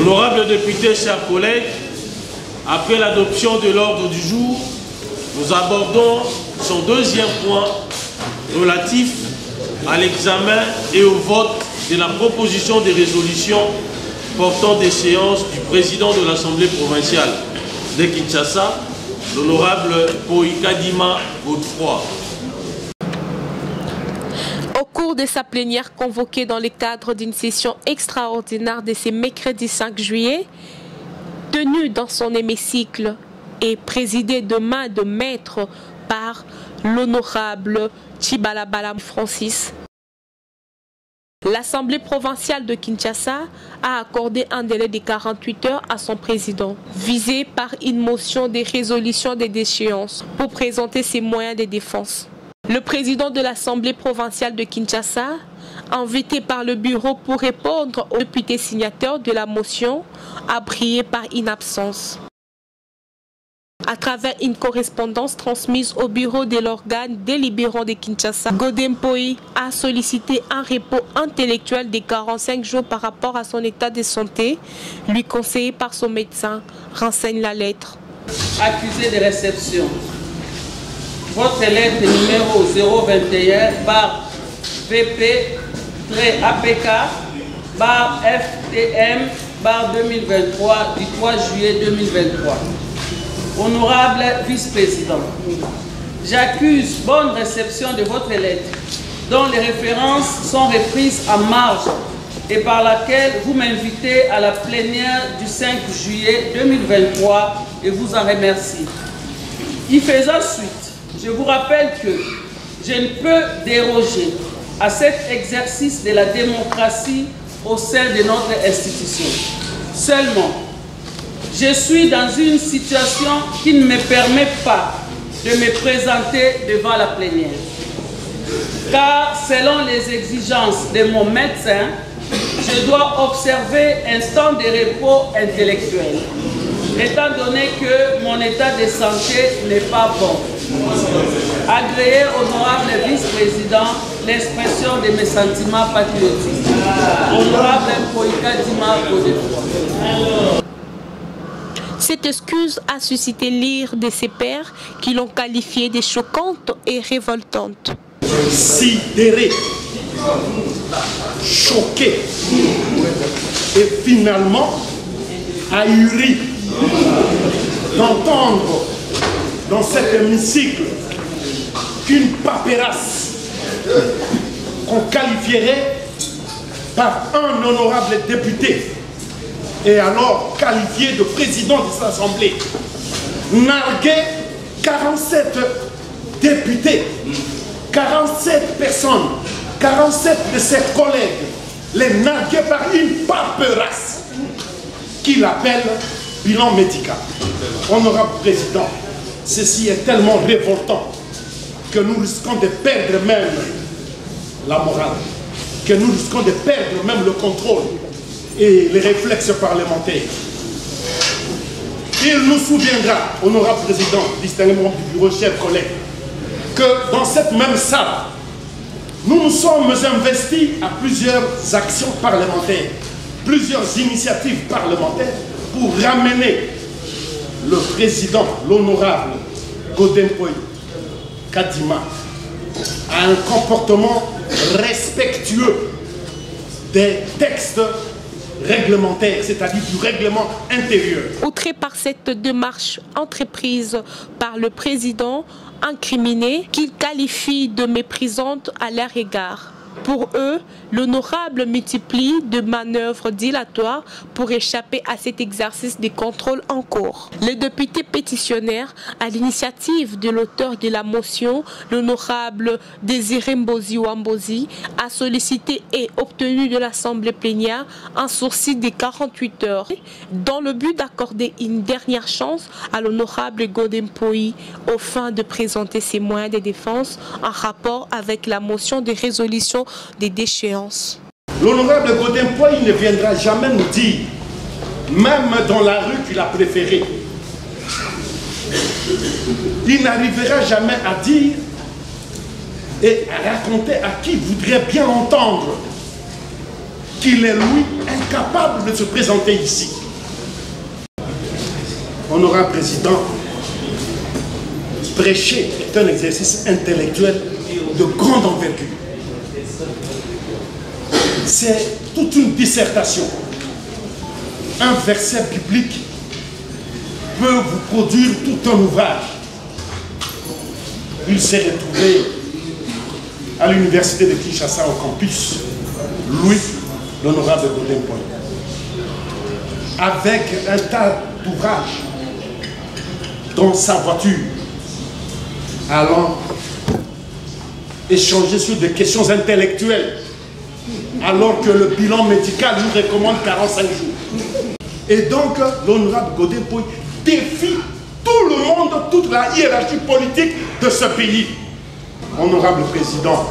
Honorables députés, chers collègues, après l'adoption de l'ordre du jour, nous abordons son deuxième point relatif à l'examen et au vote de la proposition de résolution portant déchéance du président de l'Assemblée provinciale de Kinshasa, l'honorable Poïkadima Godefroy. Au cours de sa plénière convoquée dans le cadre d'une session extraordinaire de ce mercredi 5 juillet, tenue dans son hémicycle et présidée de main de maître par l'honorable Chibalabala Francis, l'Assemblée provinciale de Kinshasa a accordé un délai de 48 heures à son président, visé par une motion de résolution des déchéances pour présenter ses moyens de défense. Le président de l'Assemblée provinciale de Kinshasa, invité par le bureau pour répondre aux députés signataires de la motion, a brillé par une absence. À travers une correspondance transmise au bureau de l'organe délibérant de Kinshasa, Godempoï a sollicité un repos intellectuel de 45 jours par rapport à son état de santé, lui conseillé par son médecin, renseigne la lettre. Accusé de réception. Votre lettre numéro 021 bar VP-APK bar FTM bar 2023 du 3 juillet 2023. Honorable vice-président, j'accuse bonne réception de votre lettre dont les références sont reprises en marge et par laquelle vous m'invitez à la plénière du 5 juillet 2023 et vous en remercie. Y faisant suite, je vous rappelle que je ne peux déroger à cet exercice de la démocratie au sein de notre institution. Seulement, je suis dans une situation qui ne me permet pas de me présenter devant la plénière. Car selon les exigences de mon médecin, je dois observer un temps de repos intellectuel, étant donné que mon état de santé n'est pas bon. Agréé, honorable vice-président, l'expression de mes sentiments patriotiques. Honorable Poïkadima Godefroy. Cette excuse a suscité l'ire de ses pairs qui l'ont qualifiée de choquante et révoltante. Sidéré, choqué et finalement ahuri d'entendre dans cet hémicycle qu'une paperasse qu'on qualifierait par un honorable député et alors qualifié de président de cette assemblée, narguait 47 députés, 47 personnes, 47 de ses collègues, les narguait par une paperasse qu'il appelle bilan médical. Honorable président, ceci est tellement révoltant que nous risquons de perdre même la morale, que nous risquons de perdre même le contrôle et les réflexes parlementaires. Il nous souviendra, honorable président, distingué membre du bureau, chers collègues, que dans cette même salle, nous nous sommes investis à plusieurs actions parlementaires, plusieurs initiatives parlementaires pour ramener le président, l'honorable Godempoï Kadima, à un comportement respectueux des textes réglementaire, c'est-à-dire du règlement intérieur. Outré par cette démarche entreprise par le président, incriminé, qu'il qualifie de méprisante à leur égard. Pour eux, l'honorable multiplie de manœuvres dilatoires pour échapper à cet exercice de contrôle en cours. Le député pétitionnaire, à l'initiative de l'auteur de la motion, l'honorable Désiré Mbozi Wambozi, a sollicité et obtenu de l'Assemblée plénière un sursis de 48 heures dans le but d'accorder une dernière chance à l'honorable Godempoï aux fins de présenter ses moyens de défense en rapport avec la motion de résolution des déchéances. L'honorable Godempoï ne viendra jamais nous dire, même dans la rue qu'il a préférée, il n'arrivera jamais à dire et à raconter à qui voudrait bien entendre qu'il est, lui, incapable de se présenter ici. Honorable Président, prêcher est un exercice intellectuel de grande envergure. C'est toute une dissertation. Un verset biblique peut vous produire tout un ouvrage. Il s'est retrouvé à l'université de Kinshasa au campus, lui, l'honorable Godin Poy, avec un tas d'ouvrages dans sa voiture, allant échanger sur des questions intellectuelles, alors que le bilan médical nous recommande 45 jours. Et donc, l'honorable Godin Poy défie tout le monde, toute la hiérarchie politique de ce pays. Honorable Président,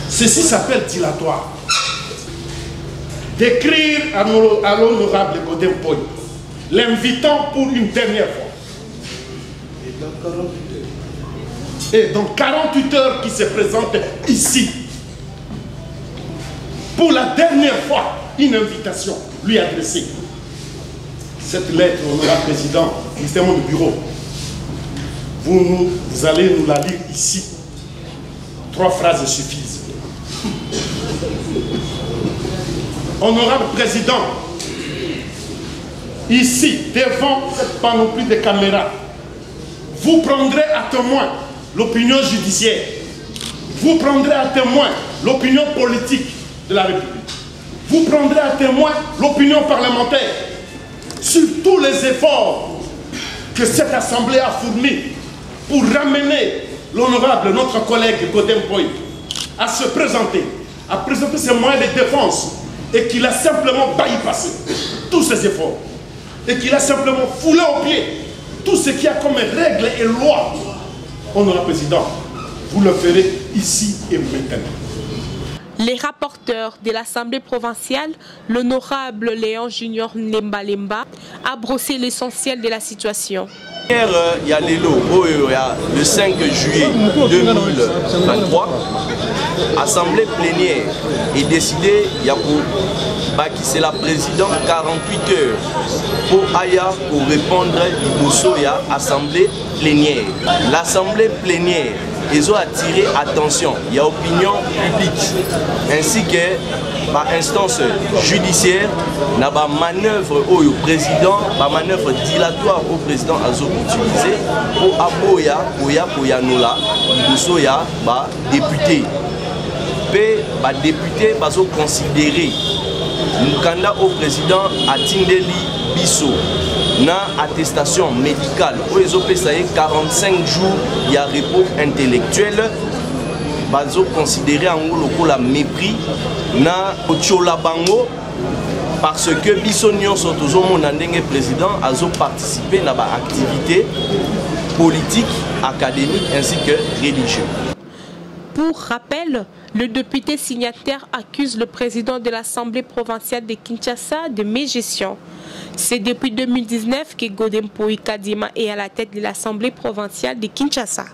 ceci s'appelle dilatoire. D'écrire à l'honorable Godin Poy, l'invitant pour une dernière fois. Et dans 48 heures qui se présente ici, pour la dernière fois, une invitation lui adressée. Cette lettre, honorable Président, ministère de bureau, vous allez nous la lire ici. 3 phrases suffisent. Honorable Président, ici, devant cette panoplie de caméras, vous prendrez à témoin l'opinion judiciaire. Vous prendrez à témoin l'opinion politique de la République. Vous prendrez à témoin l'opinion parlementaire sur tous les efforts que cette Assemblée a fournis pour ramener l'honorable, notre collègue Godin Poy, à se présenter, à présenter ses moyens de défense, et qu'il a simplement bypassé tous ces efforts, et qu'il a simplement foulé au pied tout ce qu'il y a comme règles et lois. Honorable Président, vous le ferez ici et maintenant. Les rapporteurs de l'Assemblée provinciale, l'honorable Léon Junior Lemba Lemba, a brossé l'essentiel de la situation. Il y a le 5 juillet 2023, Assemblée plénière est décidée, c'est la présidente 48 heures pour Aya pour répondre à l'Assemblée plénière. L'Assemblée plénière, ils ont attiré attention, il y a opinion publique, ainsi que par instance judiciaire, na ba manœuvre au président, ba manœuvre dilatoire au président a utilisé pour aboya pour yanola, ya ba député. Ba député ba considéré Mukanda au président a Tindeli Bisso na attestation médicale où ils ont payé 45 jours il y a repos intellectuel bazo considéré en gros la mépris na ochola bango parce que Bisso nyonso toujours mon ndenge président azo participé na ba activité politique, académique ainsi que religieuse. Pour rappel, le député signataire accuse le président de l'Assemblée provinciale de Kinshasa de mégestion. C'est depuis 2019 que Godin Poy Kadima est à la tête de l'Assemblée provinciale de Kinshasa.